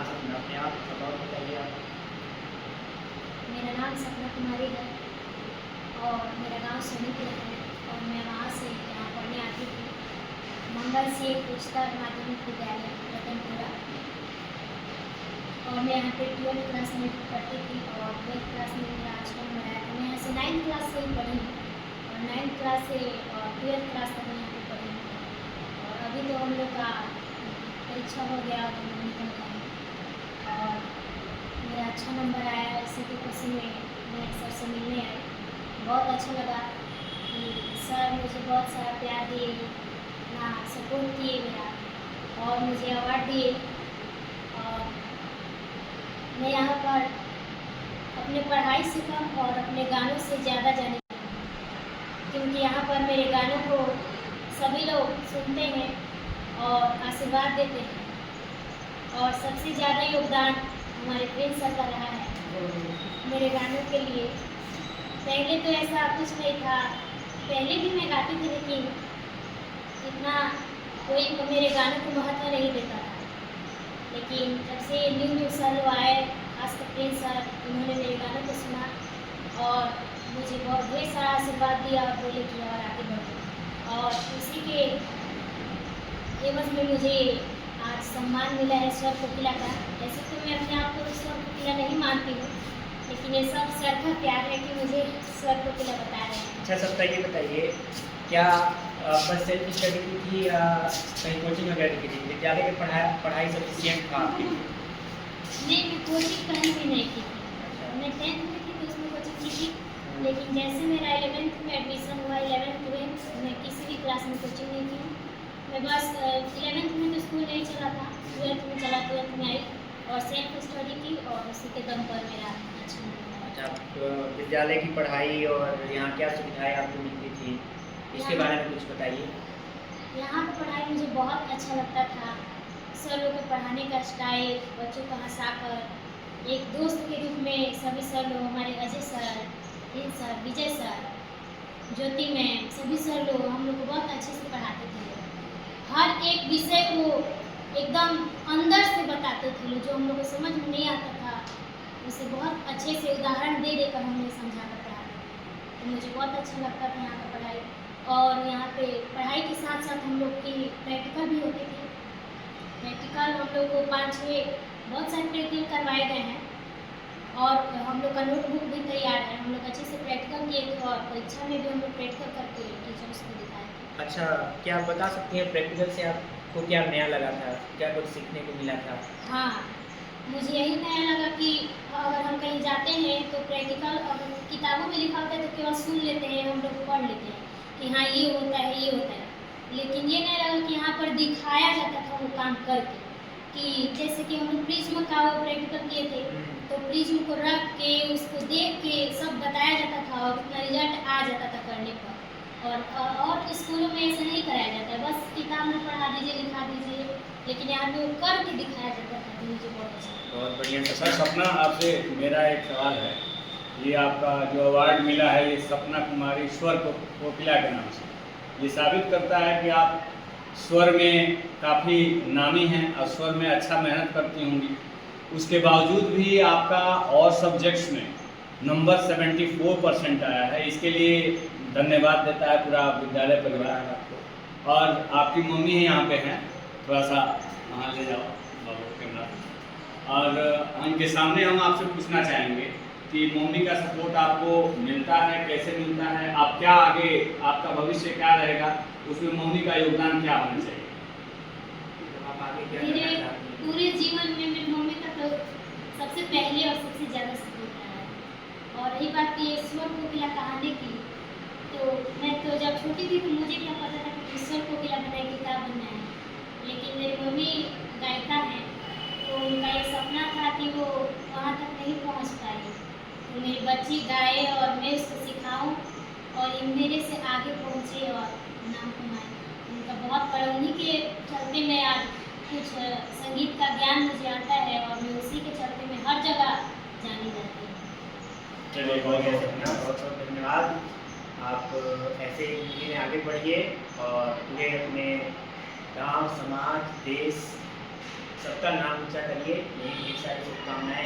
अपने आप बताओ, बताइए आप। मेरा नाम सपना कुमारी है और मेरा गांव सोनीपुर है और मैं वहाँ से यहाँ पढ़ने आती थी। मंगल से उच्चतर माध्यमिक विद्यालय रतनपुरा, और मैं यहाँ पे 12th क्लास में पढ़ती थी और 12th क्लास में मेरा अच्छा नंबर आया था। मैं यहाँ से 9th क्लास से ही पढ़ी हूँ और 9th क्लास से 12th क्लास तक मैं यहाँ पे पढ़ी हूँ। और अभी तो हम लोग का परीक्षा हो गया और हम निकल गए और मेरा अच्छा नंबर आया। इसी की खुशी में मैं सर से मिलने आई। बहुत अच्छा लगा कि सर मुझे बहुत सारा प्यार दिए, ना सपोर्ट किए मेरा और मुझे अवार्ड दिए। और मैं यहाँ पर अपने पढ़ाई से कम और अपने गानों से ज़्यादा जानी, क्योंकि यहाँ पर मेरे गानों को सभी लोग सुनते हैं और आशीर्वाद देते हैं। और सबसे ज़्यादा योगदान हमारे प्रिंस सर का रहा है मेरे गानों के लिए। पहले तो ऐसा कुछ नहीं था, पहले भी मैं गाती थी लेकिन इतना कोई मेरे गानों को महत्व नहीं देता था। लेकिन जब से न्यू सर आए, खासकर प्रिंस सर, उन्होंने मेरे गानों को सुना और मुझे बहुत ढेर सारा आशीर्वाद दिया और बोले कि और आगे बढ़ो। और उसी के एवज में मुझे आज सम्मान मिला है स्वर कोकिला का। ऐसे तो मैं अपने आप को स्वर कोकिला नहीं मानती हूँ, लेकिन ये सब सर का प्यार है कि मुझे स्वर कोकिला बता रहे हैं। अच्छा सप्ता, ये बताइए, क्या बस सेल्फ स्टडी की थी या कहीं कोचिंग वगैरह की थी? विद्यालय की पढ़ाई सफिशिएंट था आपके लिए? नहीं, मैं कोचिंग कहीं भी नहीं की थी। मैं 10th में थी तो उसमें कोचिंग की थी, लेकिन जैसे मेरा 11th में एडमिशन हुआ, 11th में मैं किसी भी क्लास में कोचिंग नहीं की हूँ। मैं बस 11th में तो स्कूल नहीं चला था, 12th में चला, 12th में आई और सेल्फ स्टडी की और उसी के दम पर मेरा अच्छा नंबर आया। अच्छा, विद्यालय की पढ़ाई और यहाँ क्या सुविधाएं आपको मिलती थी, इसके बारे में कुछ बताइए। यहाँ पर पढ़ाई मुझे बहुत अच्छा लगता था। सर लोग के पढ़ाने का स्टाइल, बच्चों को हंसाकर एक दोस्त के रूप में सभी सर लोग, हमारे अजय सर, हिंद सर, विजय सर, ज्योति मैम, सभी सर लोग हम लोग को बहुत अच्छे से पढ़ाते थे। हर एक विषय को एकदम अंदर से बताते थे, जो हम लोग को समझ में नहीं आता था उसे बहुत अच्छे से उदाहरण दे देकर हमें समझा कर पढ़ाते थे। तो मुझे बहुत अच्छा लगता था यहाँ का पढ़ाई। और यहाँ पे पढ़ाई के साथ साथ हम लोग की प्रैक्टिकल भी होते थे। प्रैक्टिकल हम लोग को 5-6 बहुत सारे प्रैक्टिकल करवाए गए हैं और हम लोग का नोटबुक भी तैयार है। हम लोग अच्छे से प्रैक्टिकल किए थे और परीक्षा में भी हम लोग प्रैक्टिकल करके टीचर्स को दिखाए थे। अच्छा, क्या आप बता सकती हैं प्रैक्टिकल से आपको क्या नया लगा था, क्या कुछ सीखने को मिला था? हाँ, मुझे यही नया लगा कि अगर हम कहीं जाते हैं तो प्रैक्टिकल अगर किताबों में लिखा होता है तो केवल सुन लेते हैं, हम लोग पढ़ लेते हैं कि हाँ ये होता है, ये होता है। लेकिन ये नहीं लगा कि यहाँ पर दिखाया जाता था वो काम करके, कि जैसे कि हम लोग प्रिज्म का वो प्रैक्टिकल किए थे तो प्रिज्म को रख के उसको देख के सब बताया जाता था और उसका रिजल्ट आ जाता था करने पर। और स्कूलों में ऐसा नहीं कराया जाता है, बस किताब में पढ़ा दीजिए, लिखा दीजिए, लेकिन यहाँ पे वो करके दिखाया जाता था। तो मुझे बहुत अच्छा लगा। बहुत बढ़िया सर सपना, आपसे मेरा एक सवाल है। ये आपका जो अवार्ड मिला है ये सपना कुमारी स्वर कोकिला के नाम से, ये साबित करता है कि आप स्वर में काफ़ी नामी हैं और स्वर में अच्छा मेहनत करती होंगी। उसके बावजूद भी आपका और सब्जेक्ट्स में नंबर 74% आया है। इसके लिए धन्यवाद देता है पूरा विद्यालय परिवार आपको। और आपकी मम्मी ही यहाँ पे हैं, थोड़ा सा वहाँ ले जाओ बाबू कैमरा। और उनके सामने हम आपसे पूछना चाहेंगे कि मम्मी का सपोर्ट आपको मिलता है, कैसे मिलता है, आप क्या आगे आपका भविष्य क्या रहेगा, उसमें मम्मी का योगदान क्या होना चाहिए? आप आगे क्या मेरे करना चाहती हैं? पूरे जीवन में मेरी मम्मी का तो सबसे पहले और सबसे ज़्यादा सपोर्ट रहा है। और रही बात ये स्वर कोकिला कहानी की, तो मैं तो जब छोटी थी तो मुझे क्या पता था कि स्वर कोकिला बनाएगी, क्या बनना है। लेकिन मेरी मम्मी गायिका हैं तो उनका ये सपना था कि वो वहाँ तक नहीं पहुँच पाई, तो मेरी बच्ची गाए और मैं उसको सिखाऊं और ये मेरे से आगे पहुँचे और नाम कमाए। उनका बहुत बड़ा, उन्हीं के चलते मैं आज कुछ संगीत का ज्ञान मुझे आता है और मैं उसी के चलते मैं हर जगह जानी जाती हूँ। चलिए, बहुत बहुत सपना, बहुत बहुत धन्यवाद। आप ऐसे ही जिंदगी में आगे बढ़िए और पूरे अपने गांव, समाज, देश सबका नाम ऊंचा करिए, यही ढेर सारी शुभकामनाएं